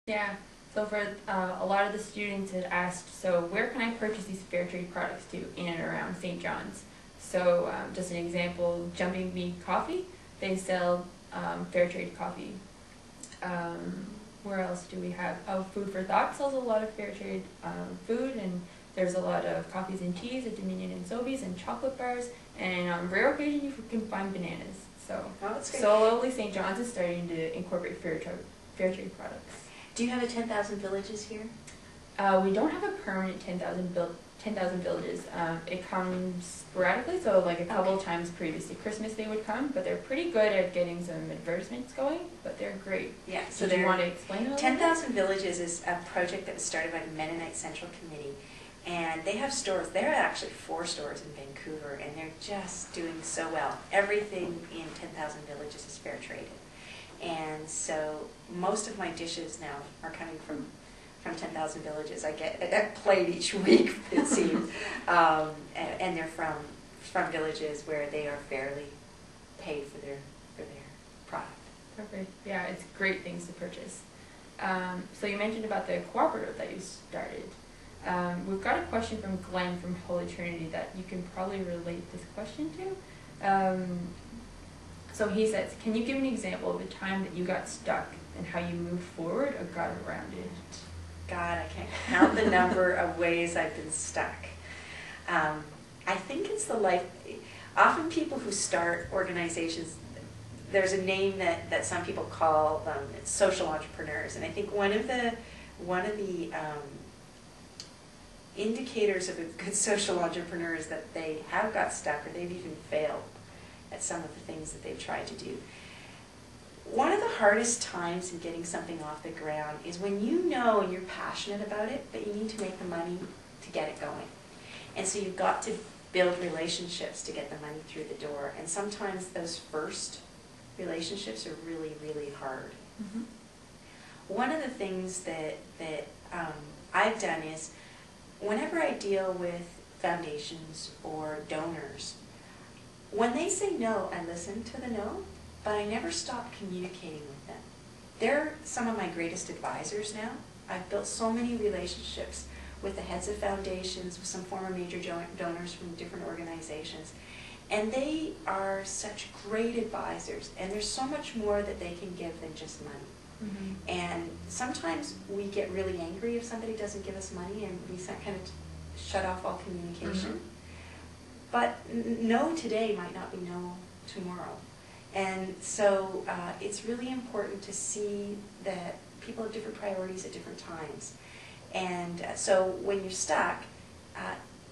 Yeah, so for a lot of the students had asked, so where can I purchase these fair trade products to in and around St. John's? So just an example, Jumping Bee Coffee, they sell fair trade coffee. Where else do we have? Oh, Food for Thought sells a lot of fair trade food, and there's a lot of coffees and teas at Dominion and Sobeys, and chocolate bars, and on rare occasion you can find bananas. So slowly St. John's is starting to incorporate fair trade products. Do you have a 10,000 villages here? We don't have a permanent 10,000 villages. It comes sporadically, so like a couple times previous to Christmas they would come, but they're pretty good at getting some advertisements going, but they're great. Yeah. So do you want to explain it? 10,000 Villages is a project that was started by the Mennonite Central Committee, and they have stores. There are actually 4 stores in Vancouver, and they're just doing so well. Everything in 10,000 Villages is fair traded. And so most of my dishes now are coming from 10,000 Villages. I get a plate each week, it seems, and they're from villages where they are fairly paid for their product. Perfect. Yeah, it's great things to purchase. So you mentioned about the cooperative that you started. We've got a question from Glenn from Holy Trinity that you can probably relate this question to. So he says, can you give an example of a time that you got stuck and how you moved forward or got around it? God, I can't count the number of ways I've been stuck. I think it's the life. Often people who start organizations, there's a name that some people call them, it's social entrepreneurs. And I think one of the indicators of a good social entrepreneur is that they have got stuck or they've even failed at some of the things that they've tried to do. One of the hardest times in getting something off the ground is when you know and you're passionate about it, but you need to make the money to get it going. And so you've got to build relationships to get the money through the door. And sometimes those first relationships are really, really hard. Mm-hmm. One of the things that I've done is whenever I deal with foundations or donors, when they say no, I listen to the no, but I never stop communicating with them. They're some of my greatest advisors now. I've built so many relationships with the heads of foundations, with some former major donors from different organizations. And they are such great advisors, and there's so much more that they can give than just money. Mm-hmm. And sometimes we get really angry if somebody doesn't give us money, and we kind of shut off all communication. Mm-hmm. But no today might not be no tomorrow. And so it's really important to see that people have different priorities at different times. And so when you're stuck,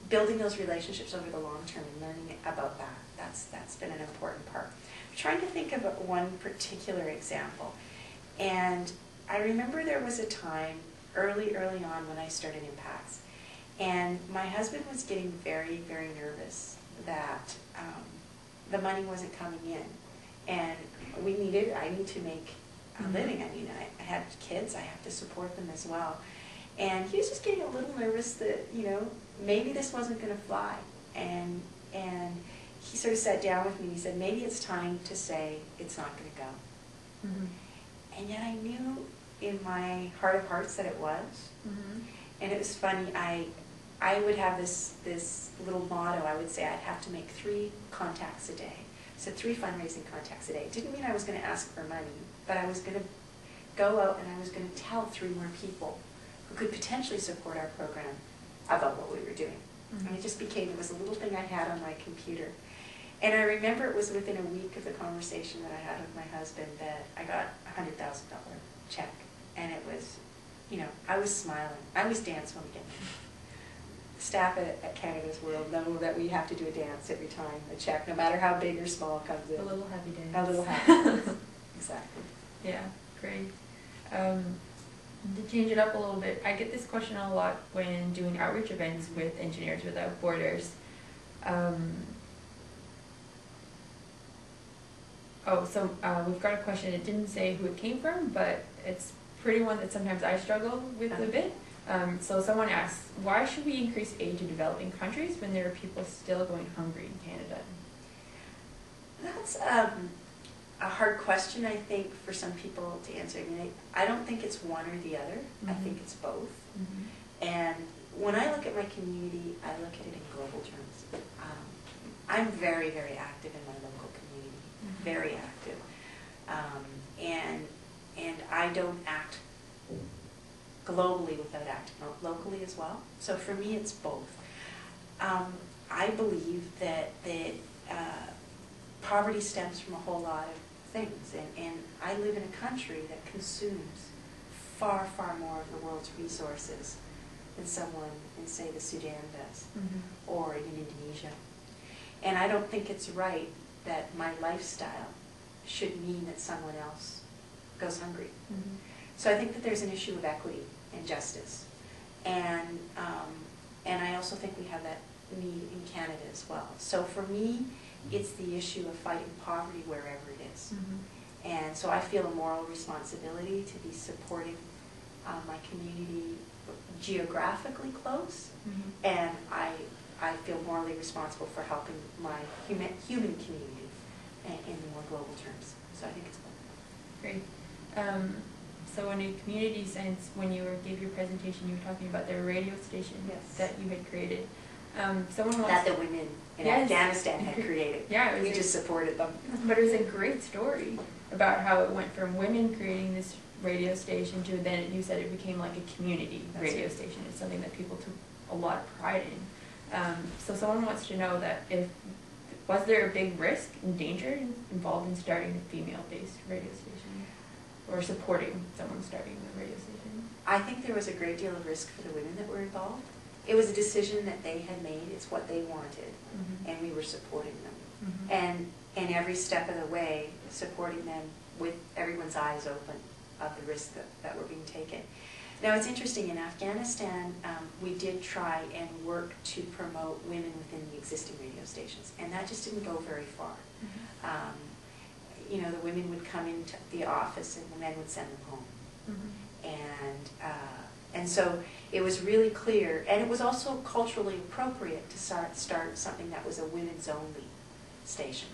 building those relationships over the long term and learning about that's been an important part. I'm trying to think of one particular example. And I remember there was a time early on when I started IMPACS. And my husband was getting very, very nervous that the money wasn't coming in. And I need to make a living. I mean, I had kids, I have to support them as well. And he was just getting a little nervous that, maybe this wasn't going to fly. And he sort of sat down with me and he said, maybe it's time to say it's not going to go. Mm-hmm. And yet I knew in my heart of hearts that it was. Mm-hmm. And it was funny, I would have this little motto. I would say I'd have to make 3 contacts a day. So 3 fundraising contacts a day. It didn't mean I was going to ask for money, but I was going to go out and I was going to tell 3 more people who could potentially support our program about what we were doing. Mm-hmm. And it just became, it was a little thing I had on my computer. And I remember it was within a week of the conversation that I had with my husband that I got a $100,000 check. And it was, I was smiling. I was dance again. Staff at Canada's World know that we have to do a dance every time a check, no matter how big or small, comes in. A little happy dance. A little happy dance. Exactly. Yeah, great. To change it up a little bit, I get this question a lot when doing outreach events with Engineers Without Borders. We've got a question. It didn't say who it came from, but it's pretty one that sometimes I struggle with a bit. So someone asks, why should we increase aid to developing countries when there are people still going hungry in Canada? That's a hard question, I think, for some people to answer. I mean, I don't think it's one or the other. I think it's both. And when I look at my community, I look at it in global terms. I'm very, very active in my local community, very active. And I don't act globally without acting locally as well. So for me, it's both. I believe that poverty stems from a whole lot of things, and I live in a country that consumes far, far more of the world's resources than someone in, say, the Sudan does, or in Indonesia. And I don't think it's right that my lifestyle should mean that someone else goes hungry. So I think that there's an issue of equity and justice. And I also think we have that need in Canada as well. So for me, it's the issue of fighting poverty wherever it is. And so I feel a moral responsibility to be supporting my community geographically close, and I feel morally responsible for helping my human community in more global terms. So I think it's both. Great. So in a community sense, when you gave your presentation, you were talking about the radio station that you had created. Someone wants that the women in Afghanistan had created. Yeah, we just supported them. But it was a great story about how it went from women creating this radio station to then you said it became like a community radio station. It's something that people took a lot of pride in. So someone wants to know that was there a big risk and danger involved in starting a female-based radio station, or supporting someone starting a radio station? I think there was a great deal of risk for the women that were involved. It was a decision that they had made. It's what they wanted, and we were supporting them. And every step of the way, supporting them with everyone's eyes open of the risks that were being taken. Now, it's interesting, in Afghanistan, we did try and work to promote women within the existing radio stations, and that just didn't go very far. You know, the women would come into the office and the men would send them home. And so it was really clear, and it was also culturally appropriate to start something that was a women's only station.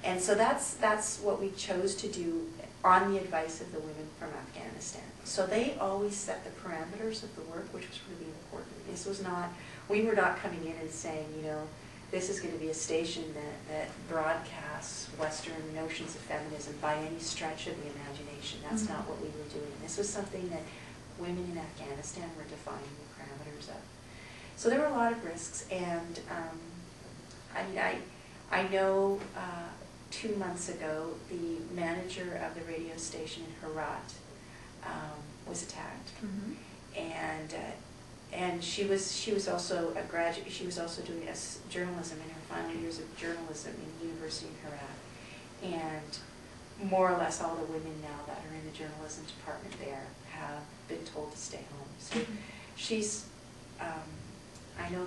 And so that's what we chose to do on the advice of the women from Afghanistan. So they always set the parameters of the work, which was really important. This was not, we were not coming in and saying, you know, this is going to be a station that broadcasts Western notions of feminism by any stretch of the imagination. That's not what we were doing. This was something that women in Afghanistan were defining the parameters of. So there were a lot of risks, and I know 2 months ago the manager of the radio station in Herat was attacked, and she was also a graduate. She was also doing journalism in her final years of journalism in the university in Herat, and more or less all the women now that are in the journalism department there have been told to stay home. So she's, I know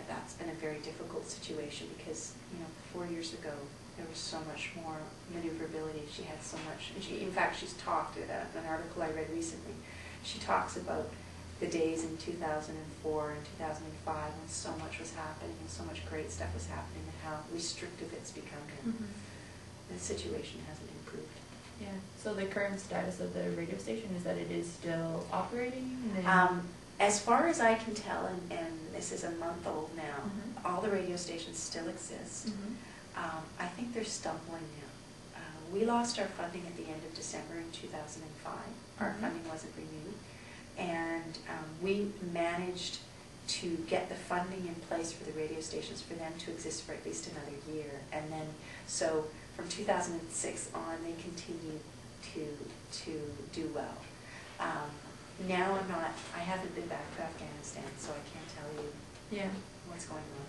that's been a very difficult situation because, you know, 4 years ago there was so much more maneuverability. She had so much, and in fact, she's talked in an article I read recently. She talks about the days in 2004 and 2005 when so much was happening and so much great stuff was happening, and how restrictive it's become. The situation hasn't improved. Yeah. So the current status of the radio station is that it is still operating? As far as I can tell, and this is a month old now, all the radio stations still exist. I think they're stumbling now. We lost our funding at the end of December in 2005. Our funding wasn't renewed. And we managed to get the funding in place for the radio stations for them to exist for at least another year. And then, so from 2006 on, they continued to do well. Now I haven't been back to Afghanistan, so I can't tell you what's going on.